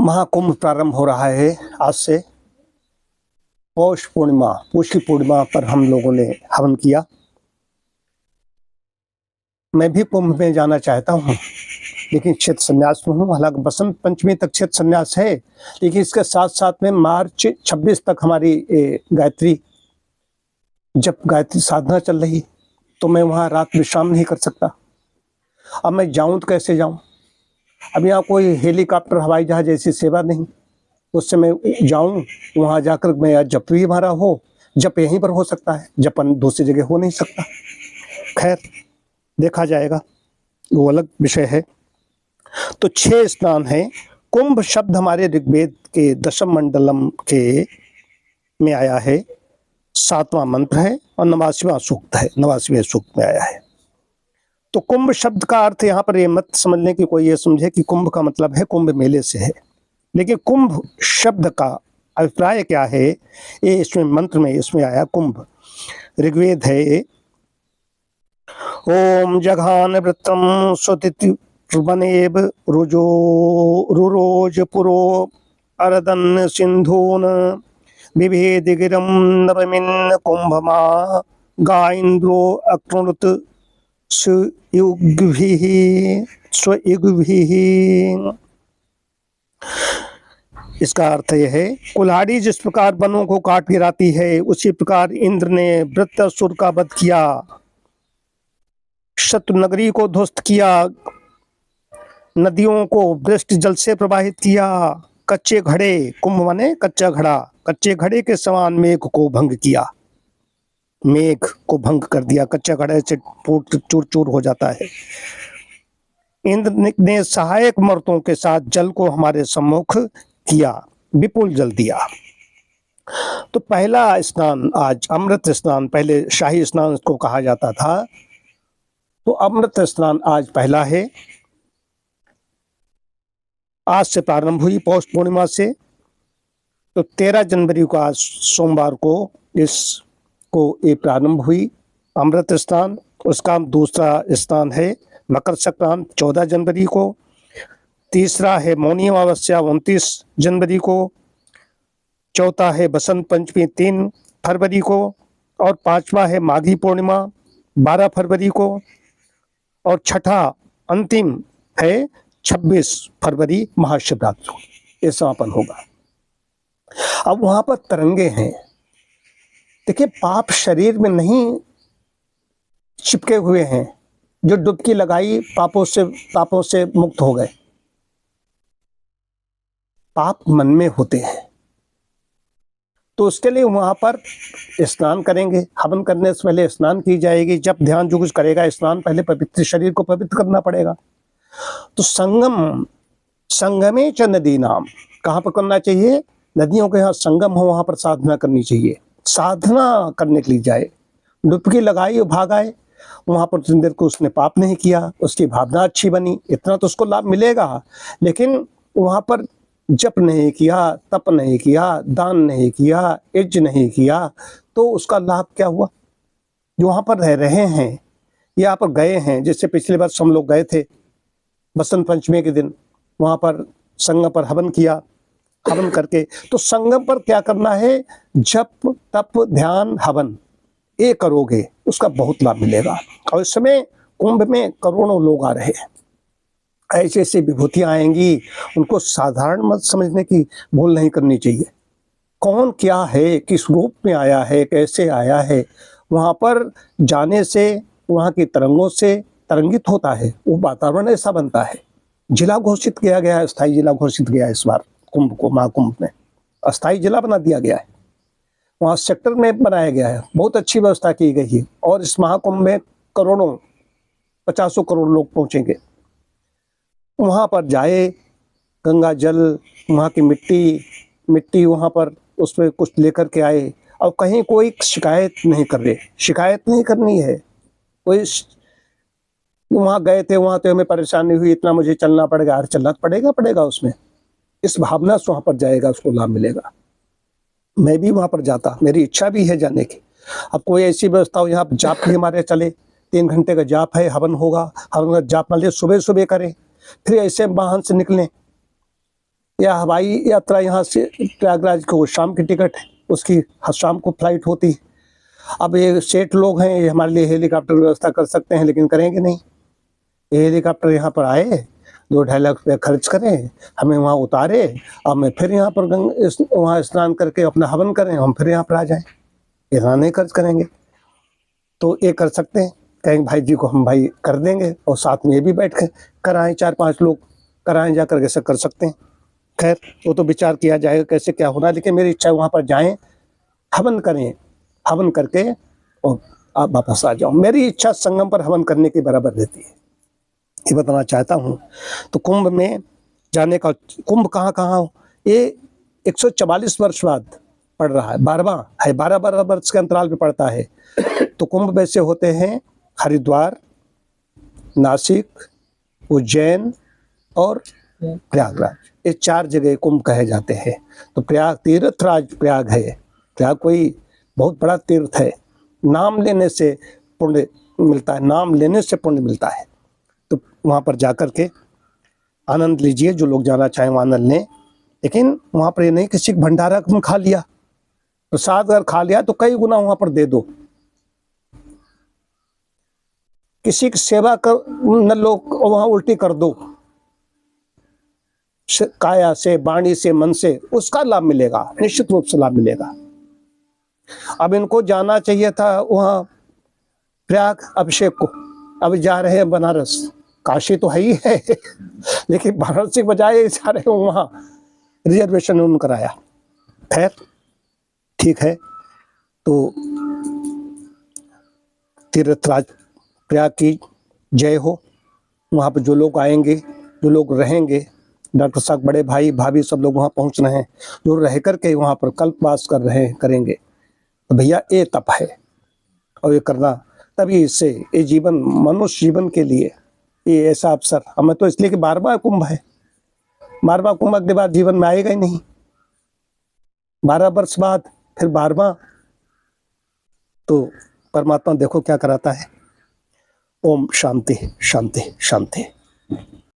महाकुंभ प्रारंभ हो रहा है आज से। पौष पूर्णिमा, पौष की पूर्णिमा पर हम लोगों ने हवन किया। मैं भी कुंभ में जाना चाहता हूँ, लेकिन क्षेत्र संन्यास में हूँ। हालांकि बसंत पंचमी तक क्षेत्र संन्यास है, लेकिन इसके साथ साथ में मार्च 26 तक हमारी गायत्री, जब गायत्री साधना चल रही, तो मैं वहाँ रात विश्राम नहीं कर सकता। अब मैं जाऊँ तो कैसे जाऊँ? अब यहाँ कोई हेलीकॉप्टर, हवाई जहाज ऐसी सेवा नहीं। उससे मैं जाऊँ, वहाँ जाकर मैं जप भी हमारा हो, जप यहीं पर हो सकता है, जपन दूसरी जगह हो नहीं सकता। खैर, देखा जाएगा, वो अलग विषय है। तो 6 स्नान है। कुंभ शब्द हमारे ऋग्वेद के दशम मंडलम के में आया है, 7वां मंत्र है और 89वां सूक्त है, 89वें सूक्त में आया है। तो कुंभ शब्द का अर्थ यहाँ पर ये मत समझने की कोई ये समझे कि कुंभ का मतलब है कुंभ मेले से है, लेकिन कुंभ शब्द का अभिप्राय क्या है, ये इसमें मंत्र में इसमें आया। कुंभ ऋग्वेद है, ओम जघान वृत्रम स्वतिवनेब रुरोज पुरो अरदन सिंधून विभेद गिरम नवमिन कुंभमा गाइंद्रो अकृणुत स्वयुग्भिः। इसका अर्थ यह है, कुल्हाड़ी जिस प्रकार वनों को काट गिराती है, उसी प्रकार इंद्र ने वृत्रासुर का वध किया, शत्रु नगरी को ध्वस्त किया, नदियों को वृष्टि जल से प्रवाहित किया, कच्चे घड़े, कुंभ माने कच्चा घड़ा, कच्चे घड़े के समान मेघ को भंग किया, मेघ को भंग कर दिया, कच्चा घड़े से चूर चूर हो जाता है। इंद्र ने सहायक मर्तों के साथ जल को हमारे सम्मुख किया, विपुल जल दिया। तो पहला स्नान आज अमृत स्नान, पहले शाही स्नान इसको कहा जाता था, तो अमृत स्नान आज पहला है। आज से प्रारंभ हुई, पौष पूर्णिमा से। तो 13 जनवरी को, आज सोमवार को, इसको ये प्रारंभ हुई अमृत स्नान। उसका दूसरा स्नान है मकर संक्रांत 14 जनवरी को, तीसरा है मौनी अमावस्या 29 जनवरी को, चौथा है बसंत पंचमी 3 फरवरी को, और 5वां है माघी पूर्णिमा 12 फरवरी को, और छठा अंतिम है 26 फरवरी महाशिवरात्रि को ये समापन होगा। अब वहां पर तरंगे हैं। देखिए, पाप शरीर में नहीं चिपके हुए हैं। जो डुबकी लगाई, पापों से मुक्त हो गए। पाप मन में होते हैं, तो उसके लिए वहां पर स्नान करेंगे। हवन करने से पहले स्नान की जाएगी। जब ध्यान जो कुछ करेगा, स्नान पहले पवित्र शरीर को पवित्र करना पड़ेगा। तो संगमे च नदी नाम, कहाँ पर करना चाहिए? नदियों के यहाँ संगम हो, वहां पर साधना करनी चाहिए। साधना करने के लिए जाए, डुबकी लगाई और भाग आए, वहां पर जितनी देर को उसने पाप नहीं किया, उसकी भावना अच्छी बनी, इतना तो उसको लाभ मिलेगा। लेकिन वहां पर जप नहीं किया, तप नहीं किया, दान नहीं किया, यज्ञ नहीं किया, तो उसका लाभ क्या हुआ? जो वहां पर रह रहे हैं, यहाँ पर गए हैं, जैसे पिछले वर्ष हम लोग गए थे बसंत पंचमी के दिन, वहां पर संगम पर हवन किया। हवन करके तो संगम पर क्या करना है? जप तप ध्यान हवन ये करोगे, उसका बहुत लाभ मिलेगा। और इस समय कुंभ में करोड़ों लोग आ रहे हैं, ऐसी ऐसी विभूतियां आएंगी, उनको साधारण मत समझने की भूल नहीं करनी चाहिए। कौन क्या है, किस रूप में आया है, कैसे आया है, वहां पर जाने से वहां की तरंगों से तरंगित होता है, वो वातावरण ऐसा बनता है। जिला घोषित किया गया है, अस्थायी जिला घोषित किया है इस बार कुंभ को, महाकुंभ में अस्थायी जिला बना दिया गया है। वहाँ सेक्टर में बनाया गया है, बहुत अच्छी व्यवस्था की गई है। और इस महाकुंभ में करोड़ों, 50 करोड़ लोग पहुंचेंगे। वहाँ पर जाए, गंगा जल, वहाँ की मिट्टी वहाँ पर उसमें कुछ लेकर के आए, और कहीं कोई शिकायत नहीं कर रहे। शिकायत नहीं करनी है। कोई वहाँ गए थे, वहाँ तो हमें परेशानी हुई, इतना मुझे चलना पड़ेगा, अरे चलना पड़ेगा उसमें, इस भावना से वहाँ पर जाएगा, उसको लाभ मिलेगा। मैं भी वहाँ पर जाता, मेरी इच्छा भी है जाने की। अब कोई ऐसी व्यवस्था हो, यहाँ जाप भी हमारे चले, 3 घंटे का जाप है, हवन होगा, हवन का जाप मान लिया सुबह सुबह करें, फिर ऐसे वाहन से निकलें, या हवाई यात्रा यहाँ से प्रयागराज को शाम की टिकट है, उसकी शाम को फ्लाइट होती है। अब ये सेठ लोग हैं, ये हमारे लिए हेलीकॉप्टर व्यवस्था कर सकते हैं, लेकिन करेंगे नहीं। ये हेलीकॉप्टर यहाँ पर आए, 2-2.5 लाख रुपये खर्च करें, हमें वहाँ उतारे, अब मैं फिर यहाँ पर वहाँ स्नान करके अपना हवन करें, हम फिर यहाँ पर आ जाएं। इतना नहीं खर्च करेंगे। तो ये कर सकते हैं, कहेंगे भाई जी को हम भाई कर देंगे, और साथ में ये भी बैठ कर कराएं, 4-5 लोग कराएं जाकर, कैसे कर सकते हैं। खैर वो तो विचार किया जाएगा कैसे क्या होना, लेकिन मेरी इच्छा है वहाँ पर जाएं, हवन करें, हवन करके और आप वापस आ जाओ। मेरी इच्छा संगम पर हवन करने के बराबर रहती है, ये बताना चाहता हूँ। तो कुंभ में जाने का, कुंभ कहाँ कहाँ हो, ये 144 वर्ष बाद पड़ रहा है, 12वां है, 12 वर्ष के अंतराल पे पड़ता है। तो कुंभ वैसे होते हैं हरिद्वार, नासिक, उज्जैन और प्रयागराज, ये 4 जगह कुंभ कहे जाते हैं। तो प्रयाग तीर्थराज प्रयाग है, प्रयाग कोई बहुत बड़ा तीर्थ है, नाम लेने से पुण्य मिलता है, नाम लेने से पुण्य मिलता है। तो वहाँ पर जाकर के आनंद लीजिए, जो लोग जाना चाहें वो आनंद लें, लेकिन वहाँ पर ये नहीं किसी भंडारा में खा लिया, प्रसाद अगर खा लिया तो कई गुना वहाँ पर दे दो। किसी की सेवा कर न लो, वहाँ उल्टी कर दो, काया से, वाणी से, मन से, उसका लाभ मिलेगा, निश्चित रूप से लाभ मिलेगा। अब इनको जाना चाहिए था वहाँ प्रयाग अभिषेक को, अब जा रहे हैं बनारस, काशी तो है ही है लेकिन बनारस के बजाय जा रहे हैं वहाँ, रिजर्वेशन उन्होंने कराया। खैर ठीक है। तो तीर्थराज प्रयाग की जय हो। वहाँ पर जो लोग आएंगे, जो लोग रहेंगे, डॉक्टर साहब, बड़े भाई भाभी सब लोग वहाँ पहुँच रहे हैं, जो रह करके वहाँ पर कल्पवास कर रहे हैं, करेंगे, तो भैया ये तप है, और ये करना तभी इससे ये जीवन, मनुष्य जीवन के लिए ये ऐसा अवसर हमें, तो इसलिए कि 12वां कुंभ है, 12वां कुंभ अगली बार जीवन में आएगा ही नहीं, 12 वर्ष बाद फिर 12वां। तो परमात्मा देखो क्या कराता है। ओम शांति शांति शांति।